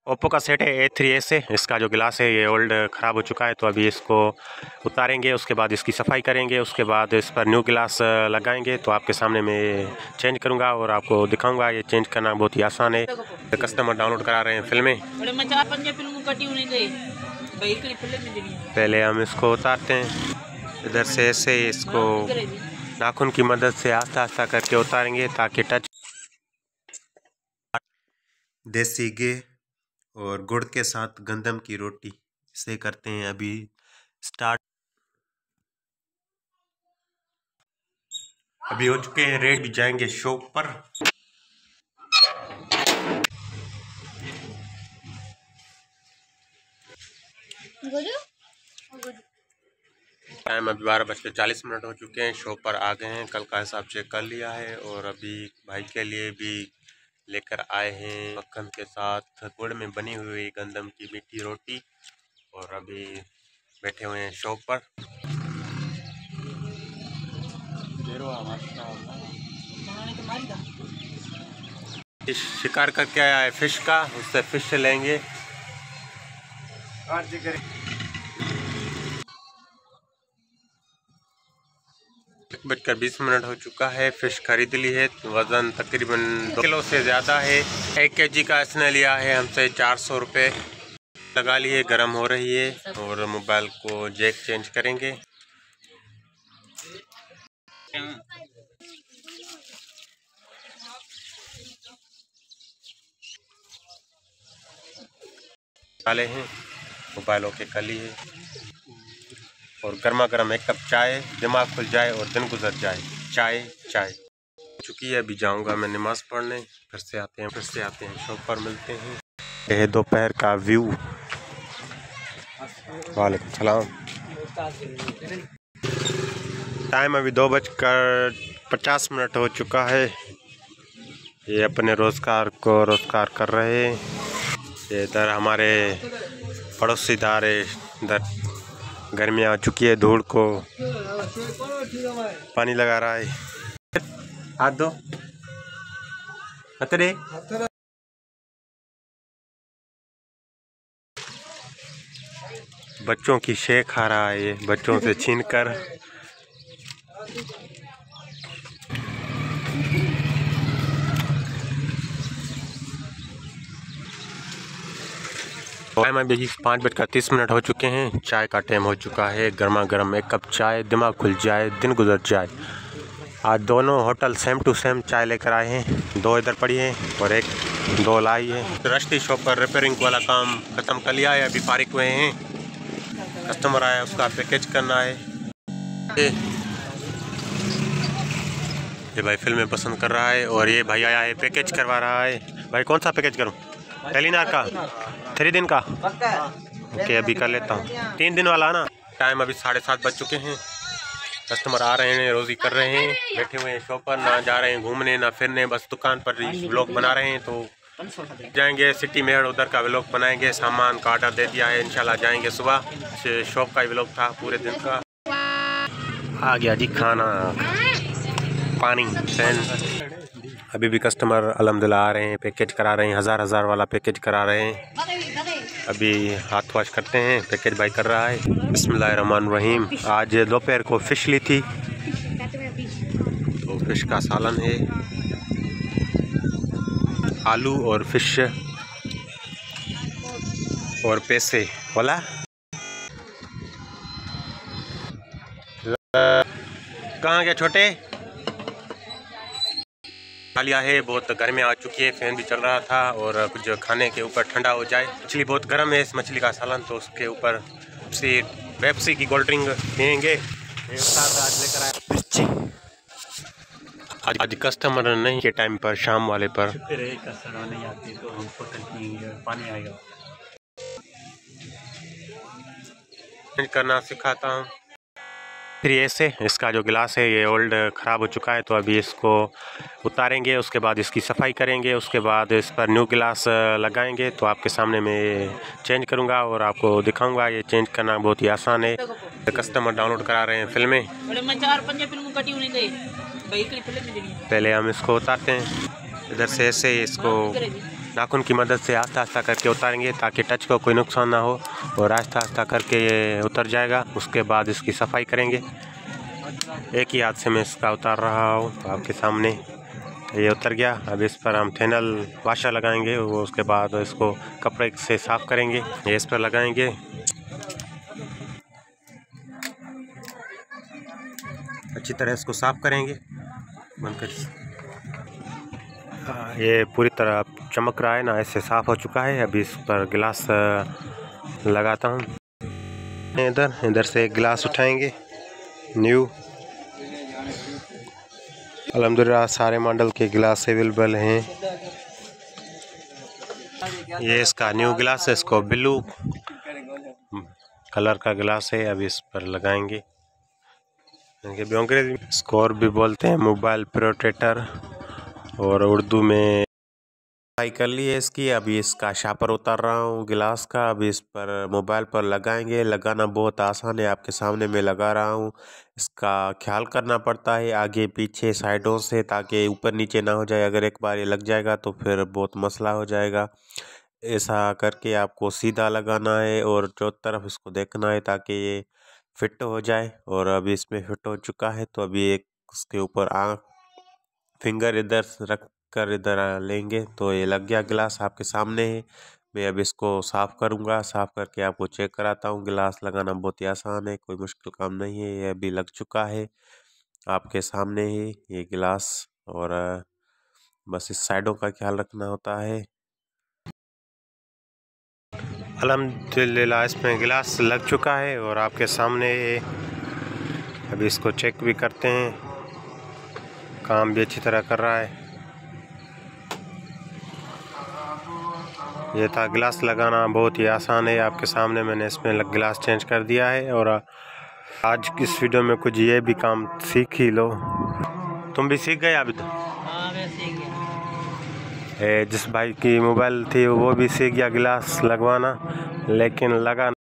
Oppo का set है A3s है। इसका जो गिलास है ये ओल्ड ख़राब हो चुका है, तो अभी इसको उतारेंगे, उसके बाद इसकी सफाई करेंगे, उसके बाद इस पर न्यू गिलास लगाएंगे। तो आपके सामने मैं चेंज करूंगा और आपको दिखाऊंगा। ये चेंज करना बहुत ही आसान है। कस्टमर डाउनलोड करा रहे हैं फिल्में। पहले हम इसको उतारते हैं इधर से, ऐसे इसको नाखून की मदद से आस्ता आस्ता करके उतारेंगे ताकि टच। देसी घी और गुड़ के साथ गंदम की रोटी से करते हैं अभी स्टार्ट। अभी हो चुके हैं रेडी, जाएंगे शॉप पर। टाइम अभी 12:40 हो चुके हैं। शॉप पर आ गए हैं, कल का हिसाब चेक कर लिया है और अभी भाई के लिए भी लेकर आए हैं मक्खन के साथ गुड़ में बनी हुई गंदम की मीठी रोटी। और अभी बैठे हुए हैं शॉप पर। शिकार करके आया है फिश का, उससे फिश लेंगे। 1:20 हो चुका है। फिश खरीद ली है, वज़न तकरीबन 2 किलो से ज़्यादा है। 1 kg का इसने लिया है हमसे 400 रुपये। लगा लिए, गर्म हो रही है और मोबाइल को जैक चेंज करेंगे। डाले हैं मोबाइल ओके कर लिए और गर्मा गर्म 1 कप चाय, दिमाग खुल जाए और दिन गुजर जाए। चाय चाय हो चुकी है। अभी जाऊंगा मैं नमाज पढ़ने, फिर से आते हैं शॉप पर, मिलते हैं। यह है दोपहर का व्यू। वालेकुम सलाम। टाइम अभी 2:50 हो चुका है। ये अपने रोज़गार कर रहे हैं। ये इधर हमारे पड़ोसी दारे, इधर गर्मी आ चुकी है, धूल को पानी लगा रहा है। हाथ दो हतरे। बच्चों की शेक खा रहा है ये, बच्चों से छीनकर। टाइम अभी 5:30 हो चुके हैं। चाय का टाइम हो चुका है। गर्मा गर्म 1 कप चाय, दिमाग खुल जाए, दिन गुजर जाए। आज दोनों होटल सेम टू सेम चाय लेकर आए हैं। 2 इधर पड़ी है और 2 लाई है। रश्ती शॉप पर रिपेयरिंग वाला काम ख़त्म कर लिया है, अभी फारिग हुए हैं। कस्टमर आया, उसका पैकेज करना है। ये भाई फिल्में पसंद कर रहा है और ये भाई आया है पैकेज करवा रहा है। भाई कौन सा पैकेज करूं? टेलीनार का 3 दिन का? ओके अभी कर लेता हूँ। 3 दिन वाला ना। टाइम अभी 7:30 बज चुके हैं। कस्टमर आ रहे हैं, रोज़ी कर रहे हैं, बैठे हुए हैं शॉप पर, ना जा रहे हैं घूमने ना फिरने, बस दुकान पर व्लॉग बना रहे हैं। तो जाएंगे सिटी मेहर, उधर का व्लॉग बनाएंगे। सामान का ऑर्डर दे दिया है, इंशाल्लाह जाएंगे सुबह। शॉप का व्लॉग था पूरे दिन का। आ गया जी खाना, पानी, फैन। अभी भी कस्टमर अल्हम्दुलिल्लाह आ रहे हैं, पैकेज करा रहे हैं, हज़ार वाला पैकेज करा रहे हैं। अभी हाथ वॉश करते हैं, पैकेज भाई कर रहा है। बिस्मिल्लाहिर्रहमानिर्रहीम। आज दोपहर को फ़िश ली थी, तो फ़िश का सालन है, आलू और फिश और पैसे बोला। कहाँ गया छोटे? खा लिया है। बहुत गर्मी आ चुकी है, फैन भी चल रहा था और कुछ खाने के ऊपर ठंडा हो जाए। मछली बहुत गर्म है, इस मछली का सालन, तो उसके ऊपर पेप्सी की कोल्ड ड्रिंक पियेंगे। आज कस्टमर नहीं के टाइम पर, शाम वाले पर नहीं आती तो हम पानी आएगा करना सिखाता हूँ। फिर ऐसे इसका जो गिलास है ये ओल्ड ख़राब हो चुका है, तो अभी इसको उतारेंगे, उसके बाद इसकी सफाई करेंगे, उसके बाद इस पर न्यू गिलास लगाएंगे। तो आपके सामने मैं चेंज करूंगा और आपको दिखाऊंगा। ये चेंज करना बहुत ही आसान है। कस्टमर डाउनलोड करा रहे हैं फिल्में। पहले हम इसको उतारते हैं इधर से, ऐसे इसको नाखून की मदद से आस्ता आस्ता करके उतारेंगे ताकि टच को कोई नुकसान ना हो, और आस्ता आस्ता करके ये उतर जाएगा। उसके बाद इसकी सफाई करेंगे। एक ही हाथ से मैं इसका उतार रहा हूँ, तो आपके सामने ये उतर गया। अब इस पर हम थेनल वाशर लगाएंगे, वो उसके बाद इसको कपड़े से साफ़ करेंगे। ये इस पर लगाएंगे। अच्छी तरह इसको साफ़ करेंगे। बनकर ये पूरी तरह चमक रहा है ना, ऐसे साफ़ हो चुका है। अभी इस पर गिलास लगाता हूँ। इधर से एक गिलास उठाएंगे न्यू। अल्हम्दुलिल्लाह सारे मॉडल के गिलास अवेलेबल हैं। ये इसका न्यू गिलास है, इसको ब्लू कलर का गिलास है। अभी इस पर लगाएंगे। स्कोर भी बोलते हैं, मोबाइल प्रोटेक्टर, और उर्दू में सफाई कर ली है इसकी। अभी इसका शापर उतार रहा हूँ गिलास का। अभी इस पर मोबाइल पर लगाएंगे। लगाना बहुत आसान है, आपके सामने मैं लगा रहा हूँ। इसका ख्याल करना पड़ता है आगे पीछे साइडों से, ताकि ऊपर नीचे ना हो जाए। अगर एक बार ये लग जाएगा तो फिर बहुत मसला हो जाएगा। ऐसा करके आपको सीधा लगाना है और चौथ तरफ इसको देखना है ताकि ये फिट हो जाए। और अभी इसमें फिट हो चुका है, तो अभी एक उसके ऊपर फिंगर इधर रख कर इधर लेंगे तो ये लग गया। गिलास आपके सामने है। मैं अब इसको साफ़ करूँगा। साफ़ करके आपको चेक कराता हूँ। गिलास लगाना बहुत ही आसान है, कोई मुश्किल काम नहीं है। ये अभी लग चुका है आपके सामने ही ये गिलास। और बस इस साइडों का ख्याल रखना होता है। अल्हम्दुलिल्लाह इसमें गिलास लग चुका है और आपके सामने। अभी इसको चेक भी करते हैं, काम भी अच्छी तरह कर रहा है। ये था गिलास लगाना, बहुत ही आसान है। आपके सामने मैंने इसमें गिलास चेंज कर दिया है। और आज इस वीडियो में कुछ ये भी काम सीख ही लो। तुम भी सीख गए अभी तो? हाँ मैं सीख गया। जिस भाई की मोबाइल थी वो भी सीख गया गिलास लगवाना, लेकिन लगा